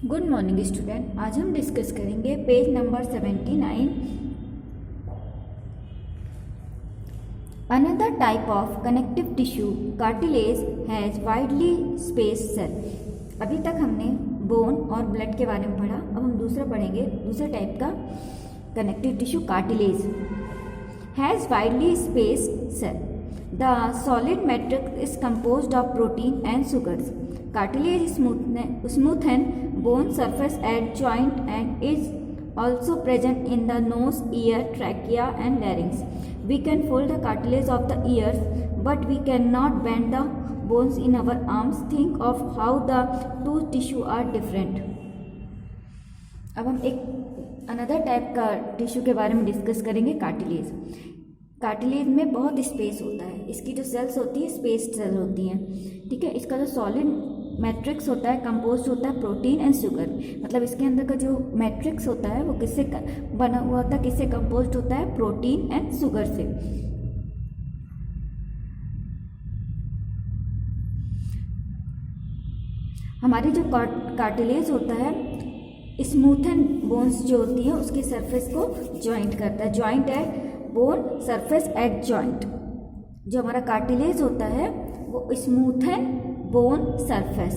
Good morning student. आज हम discuss करेंगे page number 79। Another type of connective tissue cartilage has widely space cell. अभी तक हमने बोन और ब्लड के बारे में पढ़ा, अब हम दूसरा पढ़ेंगे। दूसरे टाइप का connective tissue cartilage has widely space cell. The solid matrix is composed of protein and sugars. Cartilage is smoothen bone surface at joint and is also present in the nose, ear, trachea and larynx. We can fold the cartilage of the ears, but we cannot bend the bones in our arms. Think of how the two tissue are different. अब हम एक another type का tissue के बारे में discuss करेंगे, cartilage. Cartilage में बहुत स्पेस होता है, इसकी जो सेल्स होती है स्पेस्ड सेल होती हैं, ठीक है। इसका जो सॉलिड मैट्रिक्स होता है कंपोज होता है प्रोटीन एंड शुगर, मतलब इसके अंदर का जो मैट्रिक्स होता है वो किससे बना हुआ होता है, किससे कंपोज होता है, प्रोटीन एंड शुगर से। हमारी जो कार्टिलेज होता है स्मूथन बोन्स जो होती है उसके सरफेस को ज्वाइंट करता है। Joint at bone surface at joint. जो हमारा कार्टिलेज होता है वो smoothen bone surface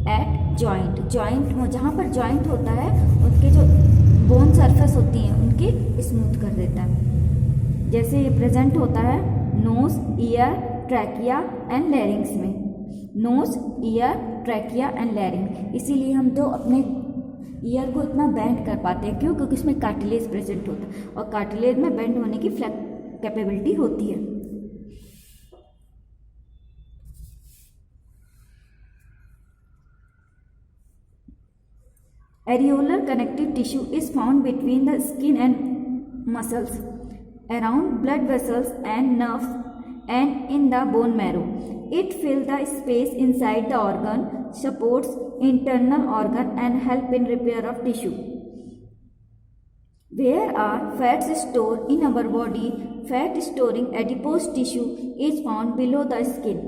at joint. Joint जहाँ पर जॉइंट होता है उनके जो बोन सरफेस होती हैं उनकी स्मूथ कर देता है। जैसे ये प्रेजेंट होता है nose, ear, trachea and larynx में। Nose, ear, trachea and larynx. इसीलिए हम तो अपने ईयर को इतना बेंड कर पाते हैं, क्यों? क्योंकि उसमें कार्टिलेज प्रेजेंट होता है और कार्टिलेज में बेंड होने की कैपेबिलिटी होती है। Areolar connective tissue is found between the skin and muscles, around blood vessels and nerves and in the bone marrow. It fills the space inside the organ, supports internal organ and help in repair of tissue. Where are fats stored in our body? Fat storing adipose tissue is found below the skin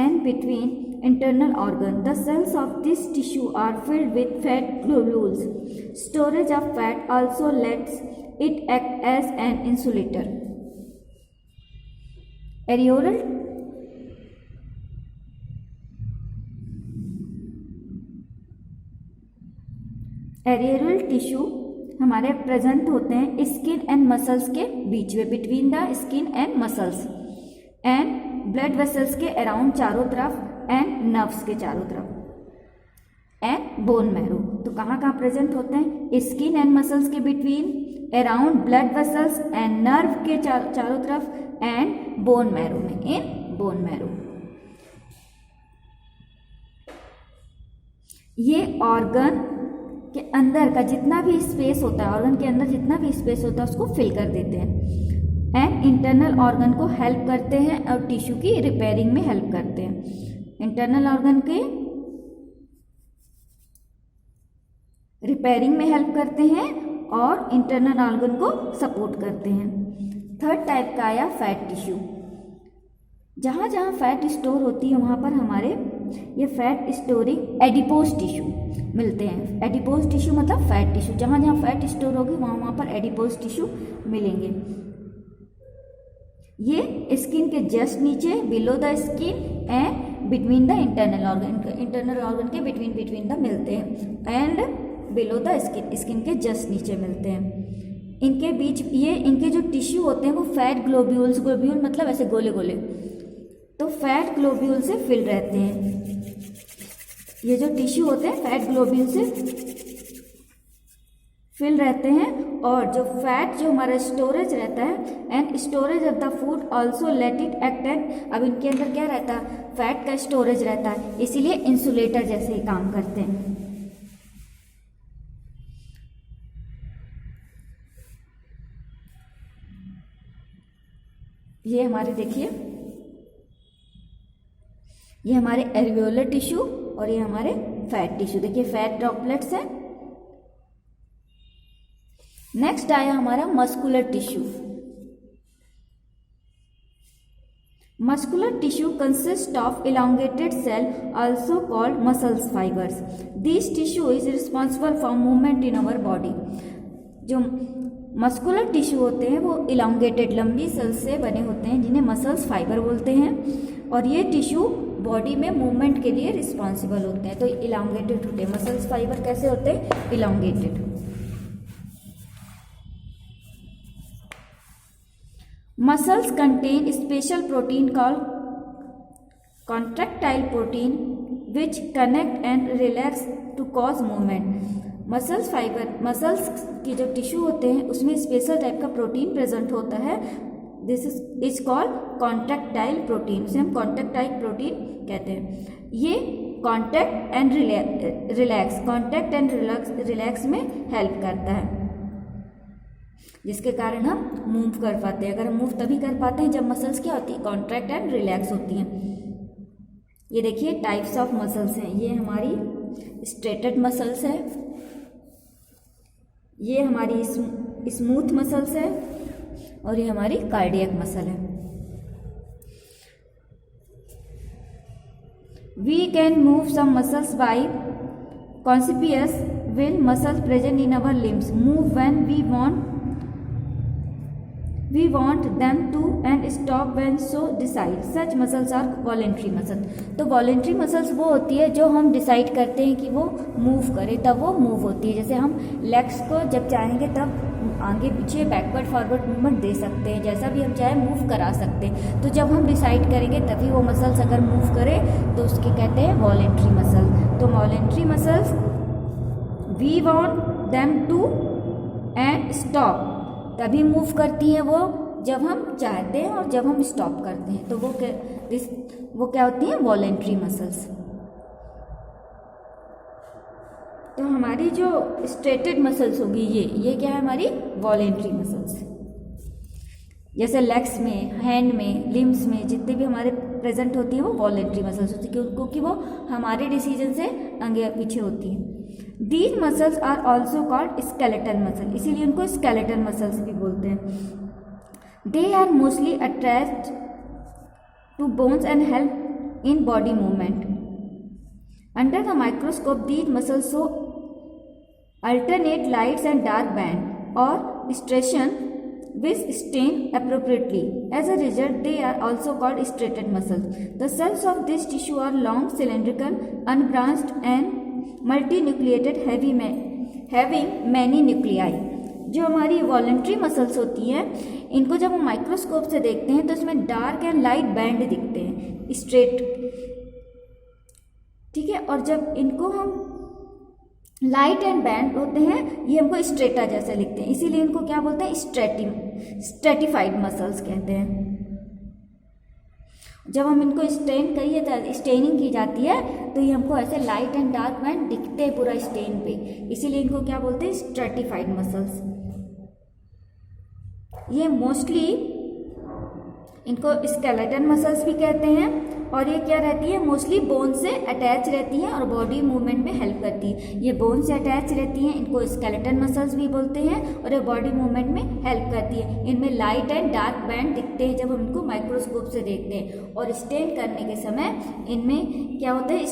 and between internal organ. The cells of this tissue are filled with fat globules. Storage of fat also lets it act as an insulator. Areolar tissue हमारे present होते हैं skin and muscles के बीच में, between the skin and muscles and blood vessels के around चारों तरफ and nerves के चारों तरफ एंड बोन मैरो। तो कहाँ कहाँ प्रेजेंट होते हैं? स्किन एंड मसल्स के between, around blood vessels and nerve के चारों तरफ एंड बोन मैरो में, इन बोन मैरो। ये ऑर्गन के अंदर का जितना भी स्पेस होता है, ऑर्गन के अंदर जितना भी स्पेस होता है उसको फिल कर देते हैं एंड इंटरनल ऑर्गन को हेल्प करते हैं और टिश्यू की रिपेयरिंग में हेल्प करते हैं। इंटरनल ऑर्गन के रिपेयरिंग में हेल्प करते हैं और इंटरनल ऑर्गन को सपोर्ट करते हैं। थर्ड टाइप का आया फैट टिश्यू। जहाँ जहाँ फैट स्टोर होती है वहाँ पर हमारे ये फैट स्टोरिंग एडिपोज टिश्यू मिलते हैं। एडिपोज टिश्यू मतलब फैट टिश्यू, जहाँ जहाँ फैट स्टोर होगी वहाँ पर एडिपोज टिश्यू मिलेंगे। ये स्किन के जस्ट नीचे, below the skin and between the internal organ, internal organ के बिटवीन द मिलते हैं and below the skin, skin के जस्ट नीचे मिलते हैं। इनके बीच ये इनके जो टिश्यू होते हैं वो फैट ग्लोब्यूल्स, ग्लोब्यूल मतलब ऐसे गोले गोले, तो फैट ग्लोब्यूल से फिल रहते हैं। ये जो टिश्यू होते हैं फैट ग्लोब्यूल से फिल रहते हैं और जो फैट जो हमारा स्टोरेज रहता है and storage of the food also let it act and. अब इनके अंदर क्या रहता है? फैट का स्टोरेज रहता है, इसीलिए इंसुलेटर जैसे ही काम करते हैं। ये हमारे देखिए, ये हमारे एल्वियोलर टिश्यू और ये हमारे फैट टिश्यू। देखिए फैट ड्रॉपलेट्स हैं। नेक्स्ट आया हमारा muscular tissue. Muscular tissue consists of elongated cell, also called muscle fibers. This tissue is responsible for movement in our body. जो मस्कुलर टिश्यू होते हैं वो इलांगेटेड लंबी सेल्स से बने होते हैं जिन्हें मसल्स फाइबर बोलते हैं, और ये टिश्यू बॉडी में मूवमेंट के लिए रिस्पॉन्सिबल होते हैं। तो इलांगेटेड होते हैं मसल्स फाइबर। कैसे होते हैं? Elongated. Muscles contain special protein called contractile protein which connect and relax to cause movement. Muscles fibre, muscles की जो टिश्यू होते हैं उसमें स्पेशल टाइप का प्रोटीन प्रेजेंट होता है। This is called contractile protein. उसे हम कॉन्ट्रैक्टाइल प्रोटीन कहते हैं। ये contact and relax, contact and relax में हेल्प करता है, जिसके कारण हम मूव कर पाते हैं। अगर हम मूव तभी कर पाते हैं जब मसल्स क्या होती है? कॉन्ट्रैक्ट एंड रिलैक्स होती हैं। ये देखिए टाइप्स ऑफ मसल्स हैं। ये हमारी स्ट्रेटेड मसल्स है, ये हमारी स्मूथ मसल्स है, और ये हमारी कार्डियक मसल है। We can move some muscles by conscious will muscles present in our limbs move when we want them to and stop when so decide. Such muscles are voluntary muscles. तो voluntary muscles वो होती है जो हम decide करते हैं कि वो मूव करे तब वो मूव होती है। जैसे हम लेग्स को जब चाहेंगे तब आगे पीछे बैकवर्ड फॉरवर्ड मूवमेंट दे सकते हैं, जैसा भी हम चाहे मूव करा सकते हैं। तो जब हम डिसाइड करेंगे तभी वो मसल्स अगर मूव करे तो उसके कहते हैं वॉलेंट्री मसल। तो voluntary muscles we want them to and stop, तभी मूव करती हैं वो जब हम चाहते हैं और जब हम स्टॉप करते हैं। तो वो क्या होती हैं? Voluntary muscles. तो हमारी जो स्ट्रेटेड मसल्स होगी ये क्या है? हमारी वॉलेंट्री मसल्स। जैसे लेग्स में, हैंड में, लिम्स में जितने भी हमारे प्रेजेंट होती है वो वॉलेंट्री मसल्स होती है, क्योंकि वो हमारे डिसीजन से आगे पीछे होती है। These muscles are also called skeletal muscle, इसीलिए उनको skeletal muscles भी बोलते हैं। They are mostly attached to bones and help in body movement. Under the microscope, these muscles show alternate lights and dark band or striation which stain appropriately. As a result, they are also called striated muscles. The cells of this tissue are long, cylindrical, unbranched and multinucleated having many nuclei. जो हमारी voluntary muscles होती हैं इनको जब हम microscope से देखते हैं तो इसमें डार्क एंड लाइट बैंड दिखते हैं, स्ट्रेट, ठीक है। और जब इनको हम लाइट एंड बैंड होते हैं ये हमको स्ट्रेटा जैसे लिखते हैं, इसीलिए इनको क्या बोलते हैं? स्ट्रेटिफाइड मसल्स कहते हैं। जब हम इनको स्टेन करिए तो स्टेनिंग की जाती है तो ये हमको ऐसे लाइट एंड डार्क बैंड दिखते हैं पूरा स्टेन पे, इसीलिए इनको क्या बोलते हैं? Stratified muscles. ये मोस्टली इनको स्केलेटन मसल्स भी कहते हैं, और ये क्या रहती है? मोस्टली बोन से अटैच रहती है और बॉडी मूवमेंट में हेल्प करती है। ये बोन से अटैच रहती हैं, इनको स्केलेटन मसल्स भी बोलते हैं, और ये बॉडी मूवमेंट में हेल्प करती है। इनमें लाइट एंड डार्क बैंड दिखते हैं जब हम इनको माइक्रोस्कोप से देखते हैं, और स्टेन करने के समय इनमें क्या होता है?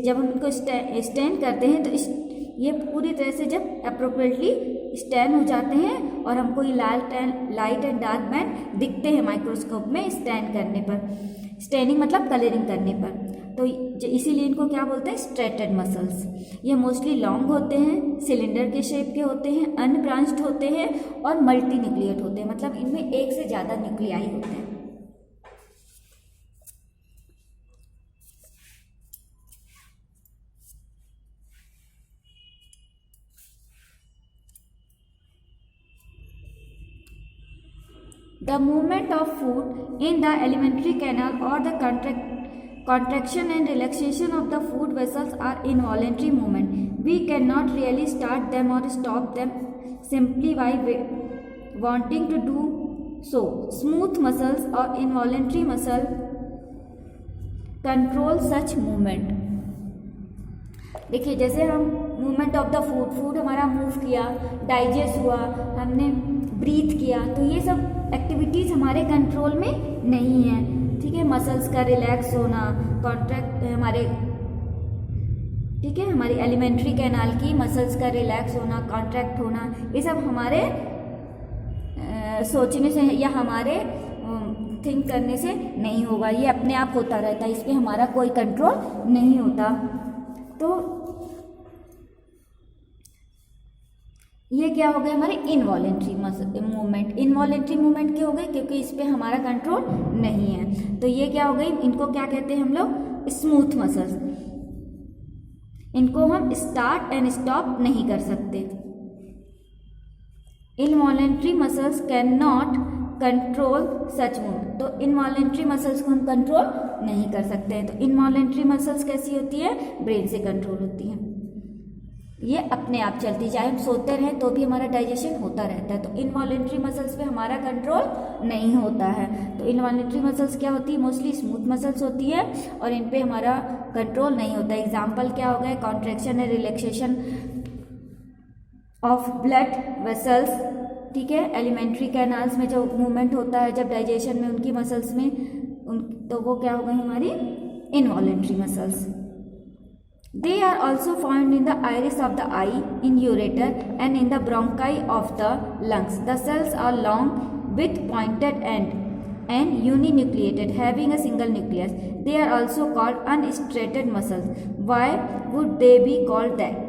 जब हम इनको स्टेन करते हैं तो ये पूरी तरह से जब अप्रोप्रिएटली स्टैन हो जाते हैं और हमको ये लाइट एंड डार्क बैंड दिखते हैं माइक्रोस्कोप में स्टैन करने पर। स्टेनिंग मतलब कलरिंग करने पर। तो इसीलिए इनको क्या बोलते हैं? Striated muscles. ये मोस्टली लॉन्ग होते हैं, सिलेंडर के शेप के होते हैं, अनब्रांच्ड होते हैं और मल्टी न्यूक्लिएट होते हैं, मतलब इनमें एक से ज़्यादा न्यूक्लियाई होते हैं। The movement of food in the alimentary canal or the contraction and relaxation of the food vessels are involuntary movement. We cannot really start them or stop them simply by wanting to do so. Smooth muscles or involuntary muscle control such movement. देखिए जैसे हम movement of the food हमारा move किया, digest हुआ, हमने breathe किया, तो ये सब एक्टिविटीज़ हमारे कंट्रोल में नहीं है। ठीक है, मसल्स का रिलैक्स होना, कॉन्ट्रैक्ट हमारे, ठीक है, हमारी एलिमेंट्री कैनाल की मसल्स का रिलैक्स होना, कॉन्ट्रैक्ट होना, ये सब हमारे सोचने से या हमारे थिंक करने से नहीं होगा, ये अपने आप होता रहता है, इस पर हमारा कोई कंट्रोल नहीं होता। तो ये क्या हो गए हमारे इनवॉलेंट्री मूवमेंट। इनवॉलेंट्री मूवमेंट क्या हो गए, क्योंकि इस पर हमारा कंट्रोल नहीं है। तो ये क्या हो गई, इनको क्या कहते हैं हम लोग, स्मूथ मसल्स। इनको हम स्टार्ट एंड स्टॉप नहीं कर सकते। Involuntary muscles can not control such movement. तो इनवॉलेंट्री मसल्स को हम कंट्रोल नहीं कर सकते हैं। तो इनवॉलेंट्री मसल्स कैसी होती है, ब्रेन से कंट्रोल होती है, ये अपने आप चलती, चाहे हम सोते रहें तो भी हमारा डाइजेशन होता रहता है। तो इनवॉलेंट्री मसल्स पे हमारा कंट्रोल नहीं होता है। तो इनवॉलेंट्री मसल्स क्या होती है, मोस्टली स्मूथ मसल्स होती है और इन पे हमारा कंट्रोल नहीं होता। एग्जाम्पल क्या हो गया, contraction and relaxation of blood vessels, ठीक है, एलिमेंट्री कैनाल्स में जो मूवमेंट होता है जब डाइजेशन में उनकी मसल्स में तो वो क्या हो गई हमारी involuntary muscles. They are also found in the iris of the eye, in ureter and in the bronchi of the lungs. The cells are long with pointed end and uninucleated, having a single nucleus. They are also called unstriated muscles. Why would they be called that?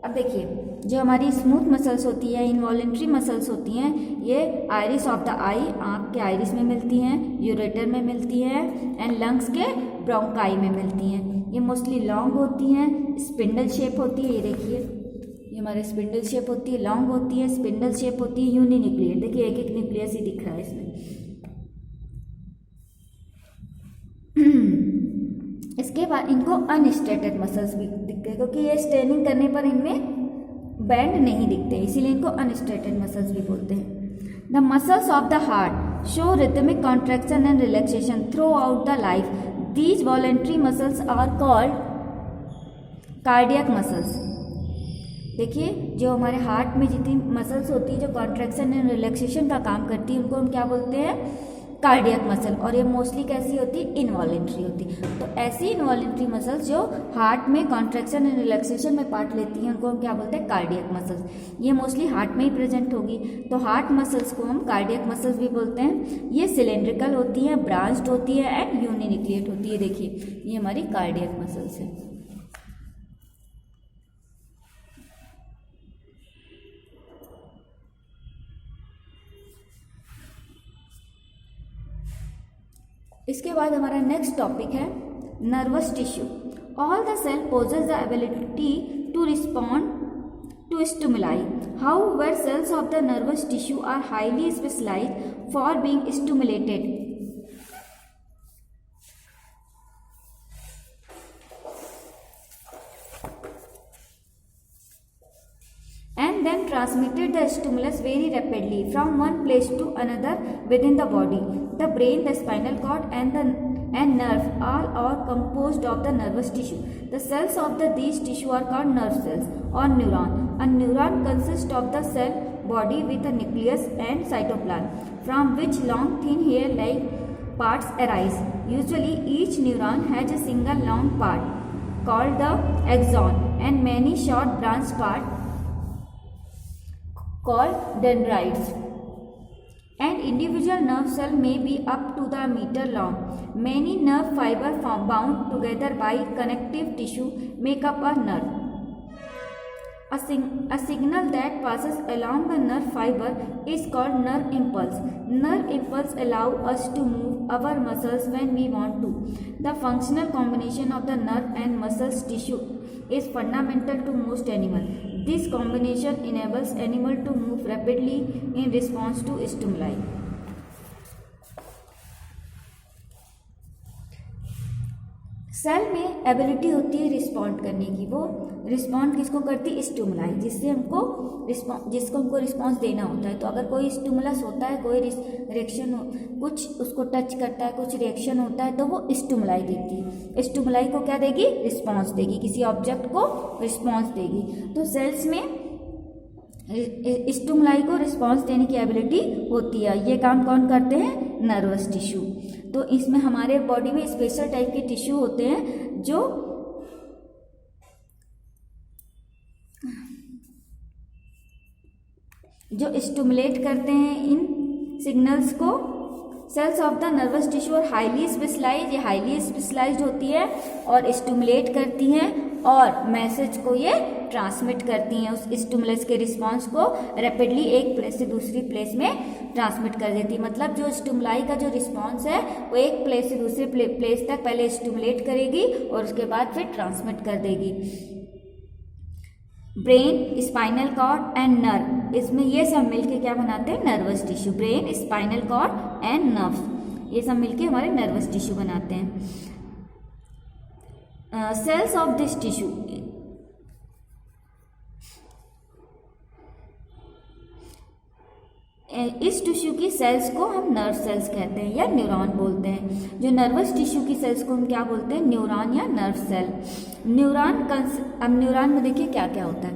अब देखिए, जो हमारी smooth muscles होती है, involuntary muscles होती हैं, ये iris of the आई, आँख के आइरिस में मिलती हैं, यूरेटर में मिलती है एंड लंग्स के ब्रोंकाई में मिलती हैं। ये मोस्टली लॉन्ग होती हैं, स्पिंडल शेप होती है, ये देखिए ये हमारे स्पिंडल शेप होती है, लॉन्ग होती है, स्पिंडल शेप होती है, यूनिन्यूक्लिएट, देखिए एक एक न्यूक्लियस ही दिख रहा है इसमें। इसके बाद इनको अनस्ट्रेटेड मसल्स भी दिखते हैं, क्योंकि ये स्ट्रेनिंग करने पर इनमें बैंड नहीं दिखते, इसीलिए इनको अनस्ट्रेटेड मसल्स भी बोलते हैं। The muscles of the heart show rhythmic contraction and relaxation through out the life. These voluntary muscles are called cardiac muscles। देखिए, जो हमारे हार्ट में जितनी मसल्स होती है जो कॉन्ट्रैक्शन एंड रिलैक्सेशन का काम करती है, उनको हम क्या बोलते हैं, कार्डियक मसल। और ये मोस्टली कैसी होती है, इनवॉलेंट्री होती है। तो ऐसी इनवॉलेंट्री मसल्स जो हार्ट में कॉन्ट्रैक्शन एंड रिलैक्सेशन में पार्ट लेती हैं, उनको हम क्या बोलते हैं, कार्डियक मसल्स। ये मोस्टली हार्ट में ही प्रेजेंट होगी, तो हार्ट मसल्स को हम कार्डियक मसल्स भी बोलते हैं। ये सिलेंड्रिकल होती है, ब्रांच्ड होती है एंड यूनिन्यूक्लिएट होती है। देखिए ये हमारी कार्डियक मसल्स है। इसके बाद हमारा नेक्स्ट टॉपिक है nervous tissue. All the cell possess the ability to respond to stimuli. However cells of the nervous tissue are highly specialised for being stimulated and then transmitted the stimulus very rapidly from one place to another within the body. The brain, the spinal cord and nerve all are composed of the nervous tissue. The cells of these tissue are called nerve cells or neuron. A neuron consists of the cell body with a nucleus and cytoplasm, from which long thin hair-like parts arise. Usually each neuron has a single long part called the axon and many short branched parts called dendrites. An individual nerve cell may be up to the meter long. Many nerve fibers bound together by connective tissue make up a nerve. A signal that passes along the nerve fiber is called nerve impulse. Nerve impulse allow us to move our muscles when we want to. The functional combination of the nerve and muscles tissue is fundamental to most animals. This combination enables animal to move rapidly in response to stimuli. Cell में ability होती है respond करने की। वो respond किसको करती है, stimuli, जिसको हमको रिस्पॉन्स देना होता है। तो अगर कोई स्टिमुलस होता है, कोई रिएक्शन कुछ उसको टच करता है, कुछ रिएक्शन होता है, तो वो स्टिमुलाई देती है। स्टिमुलाई को क्या देगी, रिस्पॉन्स देगी, किसी ऑब्जेक्ट को रिस्पॉन्स देगी। तो सेल्स में स्टिमुलाई को रिस्पॉन्स देने की एबिलिटी होती है। ये काम कौन करते हैं? Nervous tissue. तो इसमें हमारे बॉडी में स्पेशल टाइप के टिश्यू होते हैं जो स्टिमुलेट करते हैं इन सिग्नल्स को। Cells of the nervous tissue और हाईली स्पेशलाइज, ये हाईली स्पेशलाइज्ड होती है और स्टिमुलेट करती हैं और मैसेज को ये ट्रांसमिट करती हैं। उस स्टिमुलस के रिस्पांस को रैपिडली एक प्लेस से दूसरी प्लेस में ट्रांसमिट कर देती है। मतलब जो स्टिमुलाई का जो रिस्पांस है वो एक प्लेस से दूसरे प्लेस तक पहले स्टिमुलेट करेगी और उसके बाद फिर ट्रांसमिट कर देगी। Brain, spinal cord and nerve, इसमें ये सब मिलके क्या बनाते हैं? Nervous tissue. Brain, spinal cord and nerves, ये सब मिलके हमारे नर्वस टिश्यू बनाते हैं। सेल्स ऑफ दिस टिश्यू, इस टिश्यू की सेल्स को हम नर्व सेल्स कहते हैं या न्यूरॉन बोलते हैं। जो नर्वस टिश्यू की सेल्स को हम क्या बोलते हैं? न्यूरॉन या नर्व सेल। न्यूरॉन, अब न्यूरॉन में देखिए क्या क्या होता है।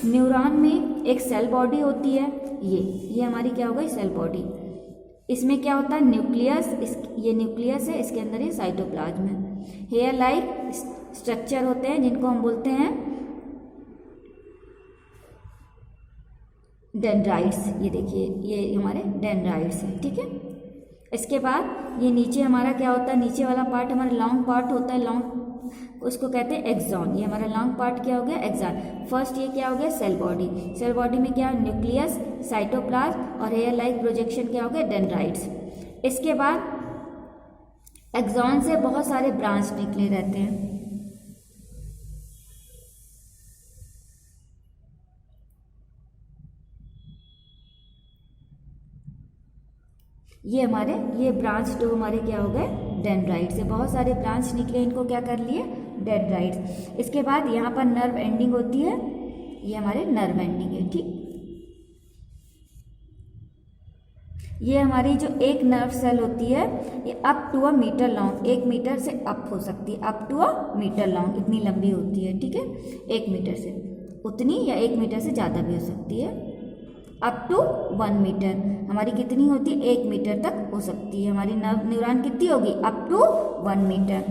न्यूरॉन में एक सेल बॉडी होती है, ये हमारी क्या हो गई? Cell body. इसमें क्या होता है? न्यूक्लियस, ये न्यूक्लियस है, इसके अंदर ये साइटोप्लाज्म है। हेयर लाइक स्ट्रक्चर होते हैं जिनको हम बोलते हैं डेंड्राइट्स। ये देखिए ये हमारे डेंड्राइट्स हैं, ठीक है। इसके बाद ये नीचे हमारा क्या होता है? नीचे वाला पार्ट हमारा लॉन्ग पार्ट होता है, लॉन्ग, उसको कहते हैं एक्सॉन। ये हमारा लॉन्ग पार्ट क्या हो गया? एक्सॉन। फर्स्ट ये क्या हो गया? Cell body. सेल बॉडी में क्या? न्यूक्लियस, साइटोप्लाज्म और हेयर लाइक प्रोजेक्शन क्या हो गया? डेंड्राइट्स। इसके बाद एक्सॉन से बहुत सारे ब्रांच निकले रहते हैं। ये ब्रांच तो हमारे क्या हो गए? डेंड्राइट से बहुत सारे ब्रांच निकले, इनको क्या कर लिए? डेंड्राइट्स। इसके बाद यहाँ पर नर्व एंडिंग होती है, ये हमारे नर्व एंडिंग है, ठीक। ये हमारी जो एक नर्व सेल होती है ये up to a metre long, 1 metre से अप हो सकती है, up to a metre long, इतनी लंबी होती है, ठीक है। 1 मीटर से उतनी या 1 मीटर से ज़्यादा भी हो सकती है। अप टू 1 मीटर हमारी कितनी होती है? 1 मीटर तक हो सकती है हमारी न्यूरॉन कितनी होगी? Up to 1 metre.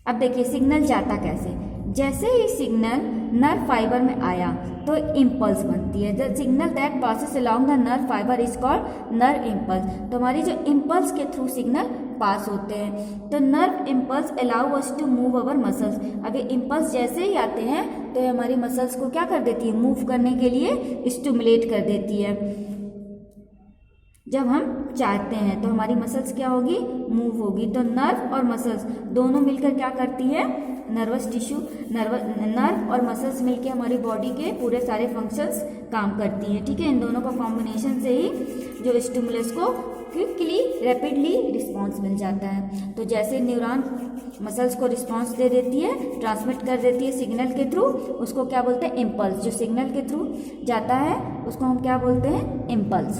अब देखिए सिग्नल जाता कैसे? जैसे ही सिग्नल नर्व फाइबर में आया तो इम्पल्स बनती है। The signal that passes along the nerve fibre is called nerve impulse. तो हमारी जो इम्पल्स के थ्रू सिग्नल पास होते हैं, तो nerve impulse allow us to move our muscles. अब ये इम्पल्स जैसे ही आते हैं तो ये हमारी मसल्स को क्या कर देती है? मूव करने के लिए स्टिमुलेट कर देती है। जब हम चाहते हैं तो हमारी मसल्स क्या होगी? मूव होगी। तो नर्व और मसल्स दोनों मिलकर क्या करती है? नर्वस टिश्यू, नर्व और मसल्स मिलकर हमारी बॉडी के पूरे सारे फंक्शंस काम करती हैं, ठीक है। इन दोनों का कॉम्बिनेशन से ही जो स्टिमुलस को क्विकली रैपिडली रिस्पॉन्स मिल जाता है। तो जैसे न्यूरॉन मसल्स को रिस्पॉन्स दे देती है, ट्रांसमिट कर देती है सिग्नल के थ्रू, उसको क्या बोलते हैं? इम्पल्स। जो सिग्नल के थ्रू जाता है उसको हम क्या बोलते हैं? इम्पल्स।